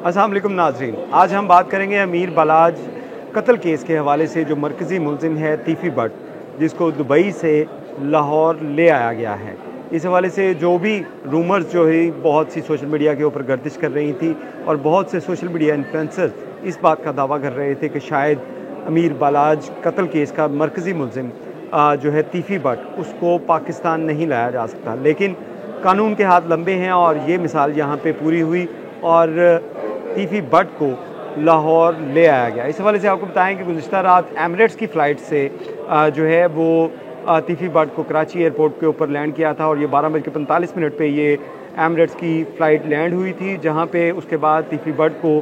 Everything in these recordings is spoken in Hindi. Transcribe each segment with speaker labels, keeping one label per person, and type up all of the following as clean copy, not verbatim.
Speaker 1: अस्सलाम वालेकुम नाज़रीन, आज हम बात करेंगे अमीर बलाज कत्ल केस के हवाले से। जो मरकज़ी मुलजिम है तीफ़ी भट्ट, जिसको दुबई से लाहौर ले आया गया है, इस हवाले से जो भी रूमर्स जो है बहुत सी सोशल मीडिया के ऊपर गर्दिश कर रही थी और बहुत से सोशल मीडिया इन्फ्लुएंसर्स इस बात का दावा कर रहे थे कि शायद अमीर बलाज कत्ल केस का मरकज़ी मुलजिम जो है तीफ़ी भट्ट, उसको पाकिस्तान नहीं लाया जा सकता। लेकिन कानून के हाथ लंबे हैं और ये मिसाल यहाँ पे पूरी हुई और तीफ़ी भट्ट को लाहौर ले आया गया। इस हवाले से आपको बताएं कि गुज़िश्ता रात एमिरेट्स की फ़्लाइट से जो है वो तीफ़ी भट्ट को कराची एयरपोर्ट के ऊपर लैंड किया था और ये 12:45 पे ये एमिरेट्स की फ़्लाइट लैंड हुई थी, जहाँ पे उसके बाद तीफ़ी भट्ट को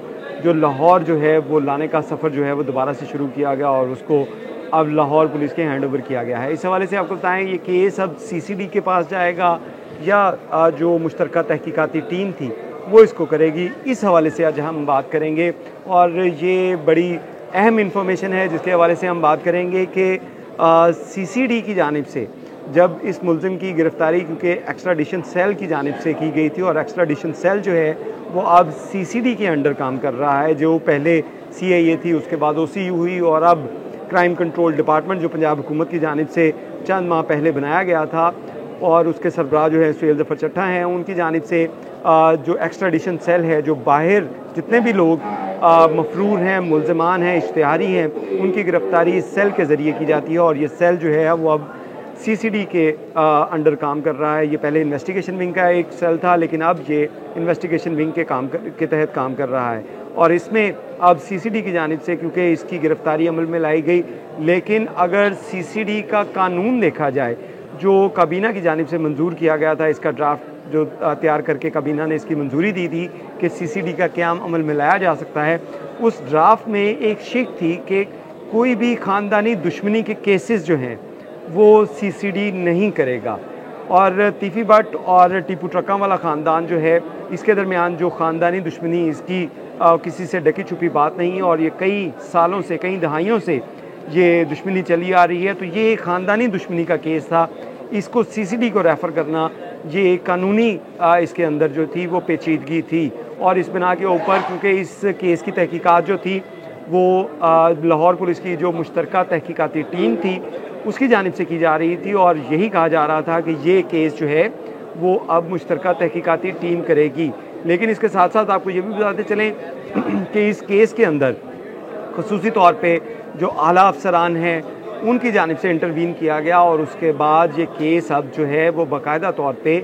Speaker 1: जो लाहौर जो है वो लाने का सफ़र जो है वो दोबारा से शुरू किया गया और उसको अब लाहौर पुलिस के हैंड ओवर किया गया है। इस हवाले से आपको बताएं ये केस अब CCD के पास जाएगा या जो मुश्तरका तहकीकाती टीम थी वो इसको करेगी। इस हवाले से आज हम बात करेंगे और ये बड़ी अहम इंफॉर्मेशन है जिसके हवाले से हम बात करेंगे कि CCD की जानिब से जब इस मुलजिम की गिरफ़्तारी क्योंकि एक्स्ट्राडिशन सेल की जानिब से की गई थी और एक्स्ट्राडिशन सेल जो है वो अब CCD के अंडर काम कर रहा है, जो पहले CIA थी, उसके बाद OCU हुई और अब क्राइम कंट्रोल डिपार्टमेंट जो पंजाब हुकूमत की जानिब से चंद माह पहले बनाया गया था और उसके सरबराह जो है सुहेल ज़फ़र चट्टा हैं, उनकी जानिब से जो एक्स्ट्राडिशन सेल है, जो बाहर जितने भी लोग मफरूर हैं, मुल्ज़मान हैं, इश्तिहारी हैं, उनकी गिरफ़्तारी इस सेल के ज़रिए की जाती है और ये सेल जो है वो अब CCD के अंडर काम कर रहा है। ये पहले इन्वेस्टिगेशन विंग का एक सेल था, लेकिन अब ये इन्वेस्टिगेशन विंग के तहत काम कर रहा है और इसमें अब CCD की जानिब से क्योंकि इसकी गिरफ़्तारी अमल में लाई गई, लेकिन अगर CCD का कानून देखा जाए जो काबीना की जानिब से मंजूर किया गया था, इसका ड्राफ्ट जो तैयार करके काबीना ने इसकी मंजूरी दी थी कि CCD का क़याम अमल में लाया जा सकता है, उस ड्राफ्ट में एक शिक थी कि कोई भी ख़ानदानी दुश्मनी के केसेस जो हैं वो CCD नहीं करेगा और तीफ़ी भट्ट और टीपू ट्रक्का वाला ख़ानदान जो है इसके दरमियान जो ख़ानदानी दुश्मनी इसकी किसी से ढकी छुपी बात नहीं है और ये कई सालों से, कई दहाइयों से ये दुश्मनी चली आ रही है। तो ये ख़ानदानी दुश्मनी का केस था, इसको CCD को रेफ़र करना ये कानूनी इसके अंदर जो थी वो पेचीदगी थी और इस बिना के ऊपर क्योंकि इस केस की तहकीकात जो थी वो लाहौर पुलिस की जो मुश्तरका तहकीकाती टीम थी उसकी जानिब से की जा रही थी और यही कहा जा रहा था कि ये केस जो है वो अब मुश्तरका तहकीकाती टीम करेगी। लेकिन इसके साथ साथ आपको ये भी बताते चलें कि इस केस के अंदर ख़ुसूसी तौर पे जो आला अफसरान हैं उनकी जानिब से इंटरवीन किया गया और उसके बाद ये केस अब जो है वो बाकायदा तौर पे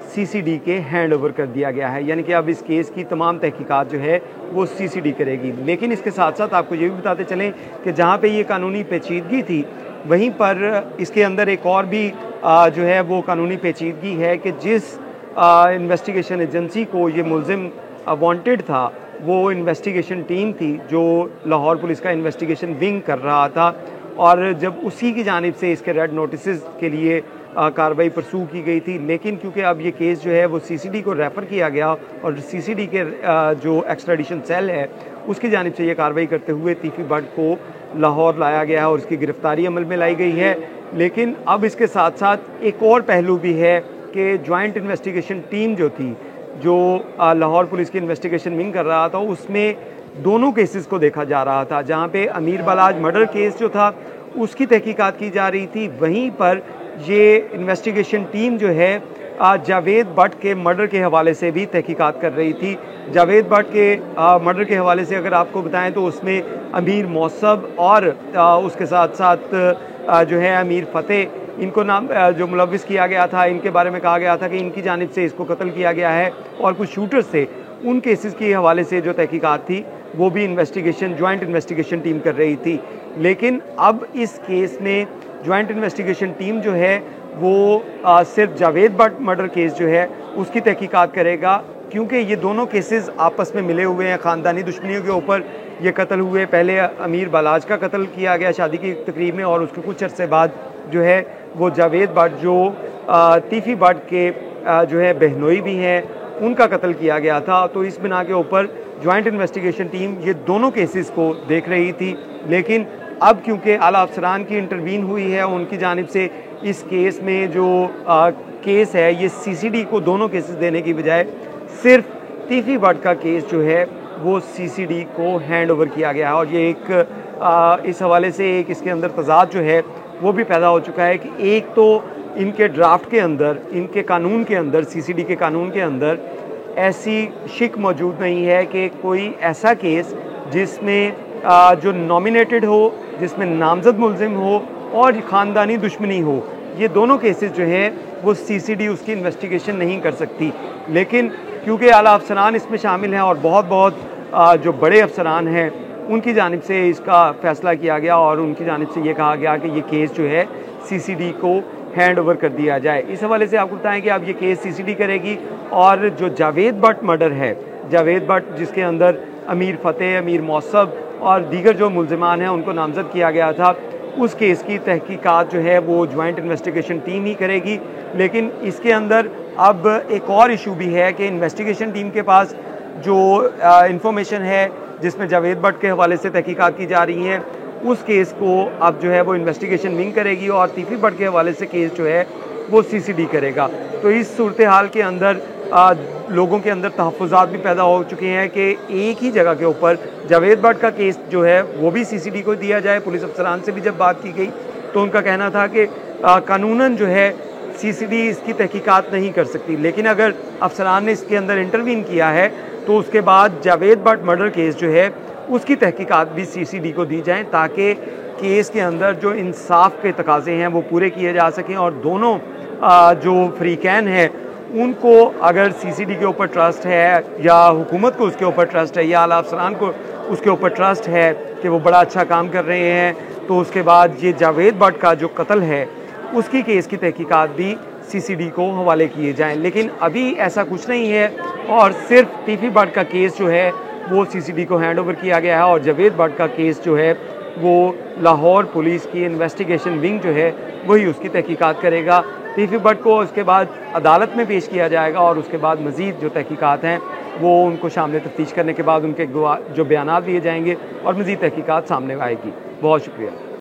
Speaker 1: CCD के हैंड ओवर कर दिया गया है, यानी कि अब इस केस की तमाम तहकीकात जो है वो CCD करेगी। लेकिन इसके साथ साथ आपको ये भी बताते चलें कि जहाँ पे ये कानूनी पेचीदगी थी वहीं पर इसके अंदर एक और भी जो है वो कानूनी पेचीदगी है कि जिस इन्वेस्टिगेशन एजेंसी को ये मुलजिम वांटेड था वो इन्वेस्टिगेशन टीम थी जो लाहौर पुलिस का इन्वेस्टिगेशन विंग कर रहा था और जब उसी की जानिब से इसके रेड नोटिस के लिए कार्रवाई परसू की गई थी, लेकिन क्योंकि अब ये केस जो है वो CCD को रेफ़र किया गया और CCD के जो एक्स्ट्राडिशन सेल है उसकी जानिब से ये कार्रवाई करते हुए तीफ़ी भट्ट को लाहौर लाया गया है और उसकी गिरफ़्तारी अमल में लाई गई है। लेकिन अब इसके साथ साथ एक और पहलू भी है कि जॉइंट इन्वेस्टिगेशन टीम जो थी, जो लाहौर पुलिस की इन्वेस्टिगेशन विंग कर रहा था, उसमें दोनों केसेस को देखा जा रहा था। जहाँ पे अमीर बलाज मर्डर केस जो था उसकी तहकीकात की जा रही थी, वहीं पर ये इन्वेस्टिगेशन टीम जो है जावेद भट्ट के मर्डर के हवाले से भी तहकीकात कर रही थी। जावेद भट्ट के मर्डर के हवाले से अगर आपको बताएं तो उसमें अमीर मौसब और उसके साथ साथ जो है अमीर फ़तेह, इनको नाम जो मुलव्विस किया गया था, इनके बारे में कहा गया था कि इनकी जानिब से इसको कत्ल किया गया है और कुछ शूटर्स थे, उन केसेस के हवाले से जो तहकीकात थी वो भी जॉइंट इन्वेस्टिगेशन टीम कर रही थी। लेकिन अब इस केस में जॉइंट इन्वेस्टिगेशन टीम जो है वो सिर्फ जावेद भट्ट मर्डर केस जो है उसकी तहकीकात करेगा क्योंकि ये दोनों केसेस आपस में मिले हुए हैं, ख़ानदानी दुश्मनियों के ऊपर ये कत्ल हुए। पहले अमीर बलाज का कत्ल किया गया शादी की तकरीब में और उसके कुछ अर्से बाद जो है वो जावेद भट्ट जो तीफ़ी भट्ट के जो है बहनोई भी हैं उनका कत्ल किया गया था। तो इस बिना के ऊपर जॉइंट इन्वेस्टिगेशन टीम ये दोनों केसेस को देख रही थी, लेकिन अब क्योंकि आला अफसरान की इंटरवीन हुई है उनकी जानिब से इस केस में जो केस है ये CCD को दोनों केसेस देने की बजाय सिर्फ तीफ़ी भट्ट का केस जो है वो सीसीडी को हैंड ओवर किया गया है। और ये एक इस हवाले से एक इसके अंदर तज़ाद जो है वो भी पैदा हो चुका है कि एक तो इनके ड्राफ्ट के अंदर, इनके कानून के अंदर, सीसीडी के कानून के अंदर ऐसी शिक मौजूद नहीं है कि कोई ऐसा केस जिसमें जो नॉमिनेटेड हो, जिसमें नामजद मुल्ज़िम हो और ख़ानदानी दुश्मनी हो, ये दोनों केसेस जो हैं वो सीसीडी उसकी इन्वेस्टिगेशन नहीं कर सकती। लेकिन क्योंकि आला अफसरान इसमें शामिल हैं और बहुत जो बड़े अफसरान हैं उनकी जानिब से इसका फ़ैसला किया गया और उनकी जानिब से ये कहा गया कि ये केस जो है सीसीडी को हैंड ओवर कर दिया जाए। इस हवाले से आपको बताएं कि अब ये केस सीसीडी करेगी और जो जावेद भट्ट मर्डर है, जावेद भट्ट जिसके अंदर अमीर फ़तेह, अमीर मौसब और दीगर जो मुल्ज़िमान हैं उनको नामज़द किया गया था, उस केस की तहकीकात जो है वो जॉइंट इन्वेस्टिगेशन टीम ही करेगी। लेकिन इसके अंदर अब एक और इशू भी है कि इन्वेस्टिगेशन टीम के पास जो इंफॉर्मेशन है जिसमें जावेद भट्ट के हवाले से तहकीकात की जा रही हैं, उस केस को अब जो है वो इन्वेस्टिगेशन विंग करेगी और तीफी भट्ट के हवाले से केस जो है वो सीसीडी करेगा। तो इस सूरत हाल के अंदर लोगों के अंदर तहफ़्फ़ुज़ात भी पैदा हो चुके हैं कि एक ही जगह के ऊपर जावेद भट्ट का केस जो है वो भी सीसीडी को दिया जाए। पुलिस अफसरान से भी जब बात की गई तो उनका कहना था कि कानूनन जो है सीसीडी इसकी तहकीकात नहीं कर सकती, लेकिन अगर अफसरान ने इसके अंदर इंटरवीन किया है तो उसके बाद जावेद भट्ट मर्डर केस जो है उसकी तहकीकात भी सीसीडी को दी जाएँ ताकि केस के अंदर जो इंसाफ के तकाज़े हैं वो पूरे किए जा सकें और दोनों जो फ्रीकैन हैं उनको अगर सीसीडी के ऊपर ट्रस्ट है या हुकूमत को उसके ऊपर ट्रस्ट है या आला अफसरान को उसके ऊपर ट्रस्ट है कि वो बड़ा अच्छा काम कर रहे हैं, तो उसके बाद ये जावेद भट्ट का जो कत्ल है उसकी केस की तहकीकात भी सीसीडी को हवाले किए जाएं। लेकिन अभी ऐसा कुछ नहीं है और सिर्फ तीफी भट्ट का केस जो है वो सीसीडी को हैंड ओवर किया गया है और जावेद भट्ट का केस जो है वो लाहौर पुलिस की इन्वेस्टिगेशन विंग जो है वही उसकी तहकीकात करेगा। तीफी भट्ट को उसके बाद अदालत में पेश किया जाएगा और उसके बाद मज़ीद जो तहकीकात हैं वो उनको शामिल तफ्तीश करने के बाद उनके जो बयानात लिए जाएंगे और मज़ीद तहकीकात सामने आएगी। बहुत शुक्रिया।